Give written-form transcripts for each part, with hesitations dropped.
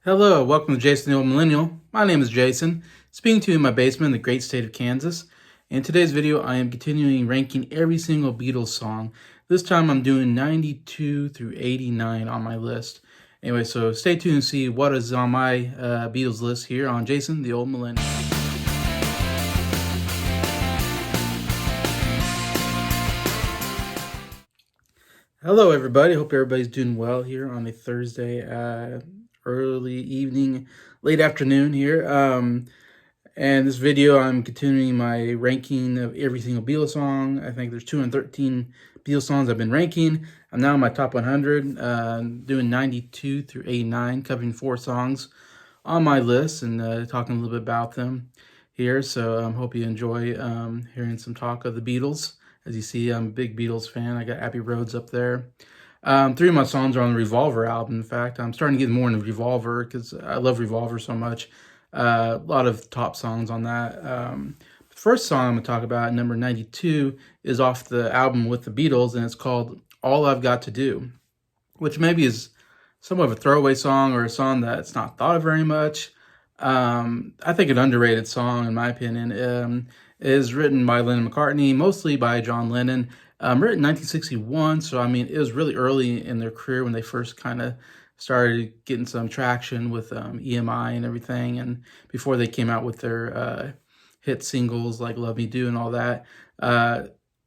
Hello, welcome to Jason the Old Millennial. My name is Jason, speaking to you in my basement in the great state of Kansas. In today's video, I am continuing ranking every single Beatles song. This time I'm doing 92 through 89 on my list. Anyway, so stay tuned and see what is on my Beatles list here on Jason the Old Millennial. Hello, everybody. Hope everybody's doing well here on a Thursday early evening, late afternoon here. And this video, I'm continuing my ranking of every single Beatles song. I think there's 213 Beatles songs I've been ranking. I'm now in my top 100, doing 92 through 89, covering 4 songs on my list and talking a little bit about them here. So I hope you enjoy hearing some talk of the Beatles. As you see, I'm a big Beatles fan. I got Abbey Road's up there. 3 of my songs are on the Revolver album. In fact, I'm starting to get more into Revolver because I love Revolver so much. A lot of top songs on that. The first song I'm going to talk about, number 92, is off the album with the Beatles, and it's called All I've Got to Do, which maybe is somewhat of a throwaway song or a song that's not thought of very much. I think an underrated song, in my opinion. Is written by Lennon McCartney, mostly by John Lennon. Written in 1961, so I mean, it was really early in their career when they first kind of started getting some traction with EMI and everything, and before they came out with their hit singles like Love Me Do and all that.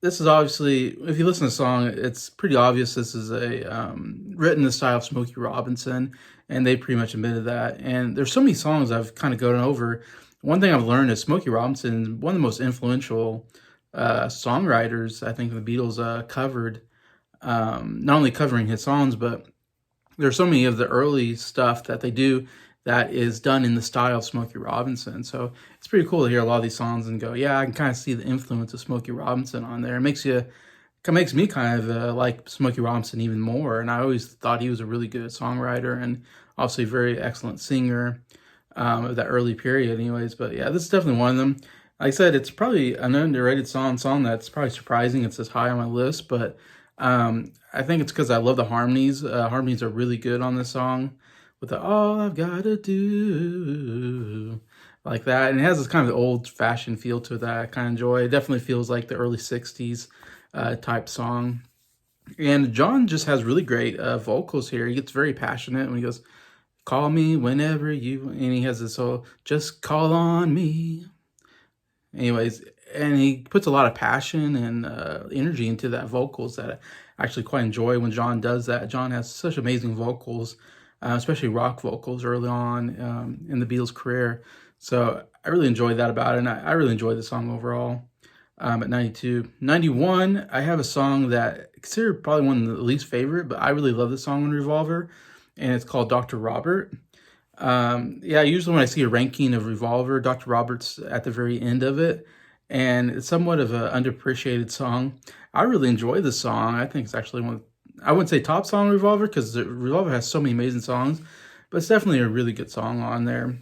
This is obviously, if you listen to the song, it's pretty obvious this is a written in the style of Smokey Robinson, and they pretty much admitted that. And there's so many songs I've kind of gone over. One thing I've learned is Smokey Robinson is one of the most influential songwriters I think the Beatles covered. Not only covering his songs, but there's so many of the early stuff that they do that is done in the style of Smokey Robinson. So it's pretty cool to hear a lot of these songs and go, yeah, I can kind of see the influence of Smokey Robinson on there. It makes me kind of like Smokey Robinson even more. And I always thought he was a really good songwriter and obviously a very excellent singer of that early period anyways. But yeah, this is definitely one of them. Like I said, it's probably an underrated song that's probably surprising it's this high on my list, but I think it's because I love the harmonies. Harmonies are really good on this song with the all I've gotta do, like that. And it has this kind of old-fashioned feel to it that I kind of enjoy. It definitely feels like the early 60s type song. And John just has really great vocals here. He gets very passionate when he goes, call me whenever you, and he has this whole, just call on me. Anyways, and he puts a lot of passion and energy into that vocals that I actually quite enjoy when John does that. John has such amazing vocals, especially rock vocals early on in the Beatles' career. So I really enjoyed that about it, and I really enjoyed the song overall. At 92. 91, I have a song that I consider probably one of the least favorite, but I really love the song on Revolver, and it's called Dr. Robert. Yeah, usually when I see a ranking of Revolver, Dr. Robert's at the very end of it, and it's somewhat of an underappreciated song. I really enjoy the song. I think it's actually I wouldn't say top song Revolver, because Revolver has so many amazing songs, but it's definitely a really good song on there.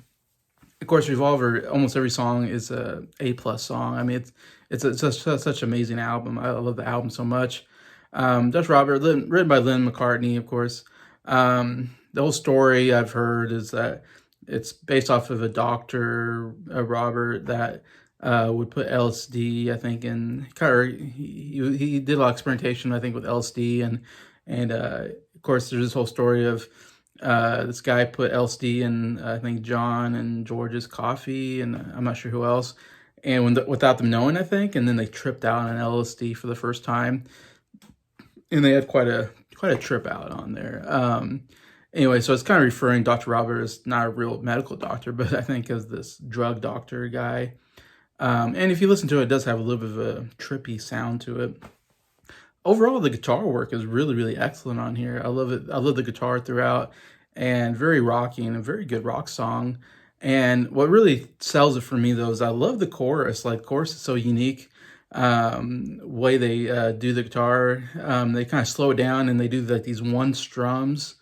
Of course, Revolver, almost every song is a A+ song. I mean, it's such an amazing album. I love the album so much. Dr. Robert, written by Lennon McCartney, of course. The whole story I've heard is that it's based off of a doctor, Robert, that would put LSD, I think, in he did a lot of experimentation, I think, with LSD, and of course there's this whole story of this guy put LSD in, I think, John and George's coffee, and I'm not sure who else, and without them knowing, I think, and then they tripped out on LSD for the first time, and they had quite a trip out on there. Anyway, so it's kind of referring Dr. Robert as not a real medical doctor, but I think as this drug doctor guy. And if you listen to it, it does have a little bit of a trippy sound to it. Overall, the guitar work is really, really excellent on here. I love it. I love the guitar throughout, and very rocky and a very good rock song. And what really sells it for me, though, is I love the chorus. Like, the chorus is so unique. Way they do the guitar, they kind of slow it down and they do like these one strums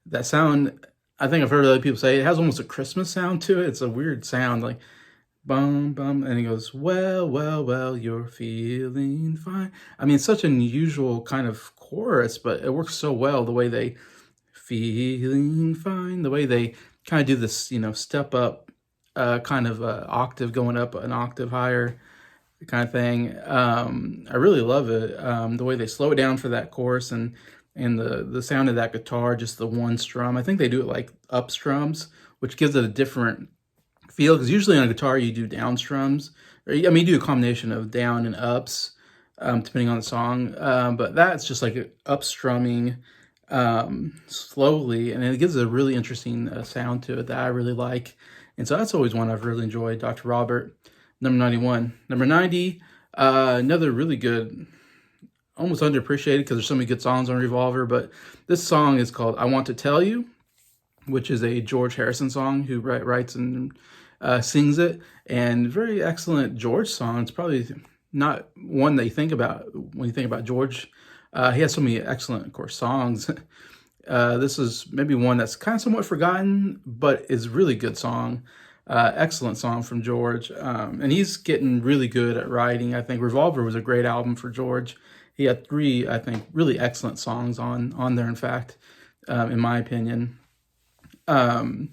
that sound, I think I've heard other people say it has almost a Christmas sound to it. It's a weird sound, like bum bum, and he goes, well, well, well, you're feeling fine. I mean, it's such an unusual kind of chorus, but it works so well, the way they feeling fine, the way they kind of do this, step up kind of octave, going up an octave higher kind of thing. I really love it. The way they slow it down for that chorus, and the sound of that guitar, just the one strum. I think they do it like up strums, which gives it a different feel, because usually on a guitar you do down strums, or I mean you do a combination of down and ups, depending on the song. But that's just like up strumming slowly, and it gives a really interesting sound to it that I really like. And so that's always one I've really enjoyed. Dr. Robert, number 91. Number 90, another really good, almost underappreciated because there's so many good songs on Revolver, but this song is called I Want to Tell You, which is a George Harrison song, who writes and sings it. And very excellent George song. It's probably not one that you think about when you think about George. He has so many excellent, of course, songs. This is maybe one that's kind of somewhat forgotten, but is a really good song. Excellent song from George. And he's getting really good at writing. I think Revolver was a great album for George. He had 3, I think, really excellent songs on there, in fact, in my opinion. And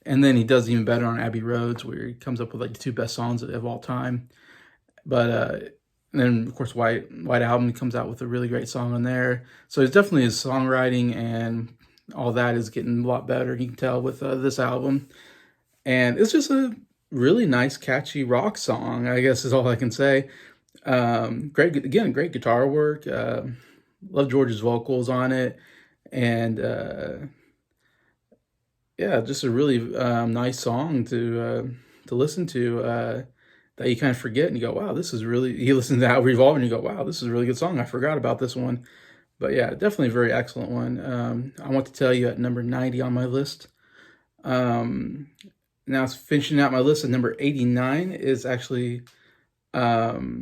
then he does even better on Abbey Roads, where he comes up with like the 2 best songs of all time. But and then, of course, White Album comes out with a really great song on there. So it's definitely his songwriting and all that is getting a lot better. You can tell with this album. And it's just a really nice, catchy rock song, I guess is all I can say. Great guitar work. Love George's vocals on it. And yeah, just a really nice song to listen to, that you kind of forget and you go, wow, this is really, you listen to How Revolve and you go, wow, this is a really good song. I forgot about this one. But yeah, definitely a very excellent one. I Want to Tell You at number 90 on my list. Now finishing out my list at number 89 is actually another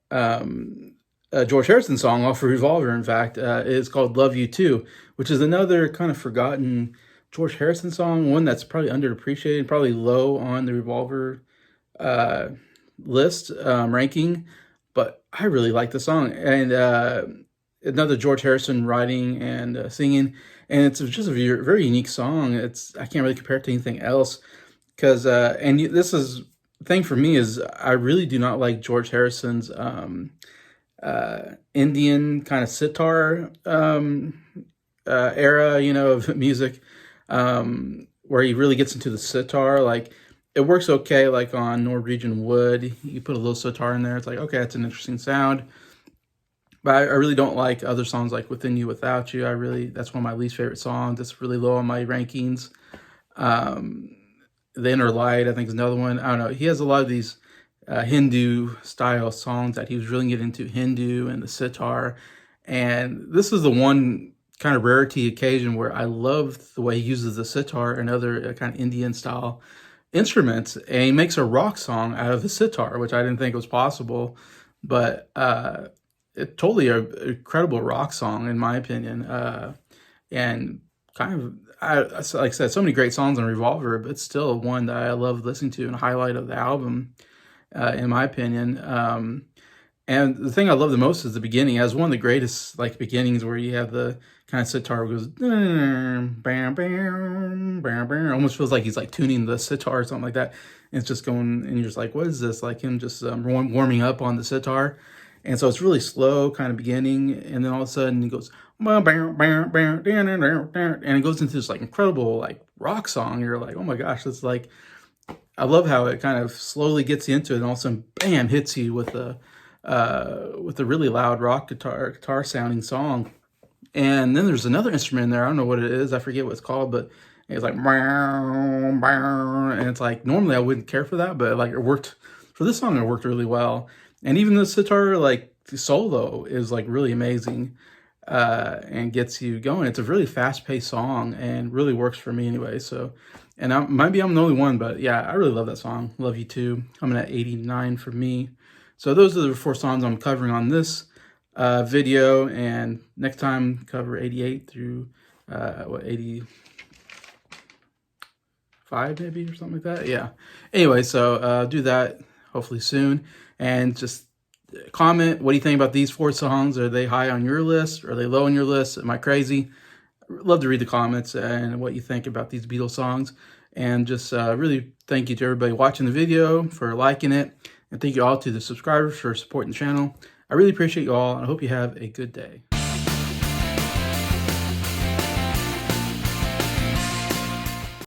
George Harrison song off of Revolver, in fact. It's called Love You Too, which is another kind of forgotten George Harrison song, one that's probably underappreciated, probably low on the Revolver list ranking, but I really like the song. And another George Harrison writing and singing, and it's just a very unique song. I can't really compare it to anything else, because this is the thing for me is I really do not like George Harrison's Indian kind of sitar era, of music, where he really gets into the sitar. Like, it works okay, like on Norwegian Wood. You put a little sitar in there, it's like, okay, that's an interesting sound. But I really don't like other songs like Within You, Without You. That's one of my least favorite songs. It's really low on my rankings. The Inner Light, I think, is another one. I don't know. He has a lot of these Hindu style songs that he was really getting into, Hindu and the sitar. And this is the one kind of rarity occasion where I love the way he uses the sitar and other kind of Indian style instruments, and he makes a rock song out of the sitar, which I didn't think was possible. But it's totally an incredible rock song, in my opinion. And kind of, like I said, so many great songs on Revolver, but it's still one that I love listening to and a highlight of the album, in my opinion. And the thing I love the most is the beginning. It has one of the greatest beginnings, where you have the kind of sitar where it goes bam, bam, bam, bam. Almost feels like he's tuning the sitar or something like that. And it's just going, and you're just like, what is this? Like him just warming up on the sitar. And so it's really slow kind of beginning, and then all of a sudden he goes bam, bam, bam, bam, and it goes into this incredible rock song. You're like, oh my gosh, it's I love how it kind of slowly gets you into it, and all of a sudden, bam, hits you with a really loud rock guitar sounding song. And then there's another instrument in there. I don't know what it is. I forget what it's called, but it's like, and it's normally I wouldn't care for that, but it worked for this song. It worked really well. And even the sitar solo is really amazing, and gets you going. It's a really fast-paced song and really works for me anyway. So, and maybe I'm the only one, but yeah, I really love that song. Love You Too. Coming at 89 for me. So those are the 4 songs I'm covering on this video, and next time cover 88 through 85 maybe, or something like that. Yeah. Anyway, so do that hopefully soon, and just comment, what do you think about these 4 songs? Are they high on your list? Are they low on your list? Am I crazy? love to read the comments and what you think about these Beatles songs. And just really thank you to everybody watching the video for liking it. And thank you all to the subscribers for supporting the channel. I really appreciate you all, and I hope you have a good day.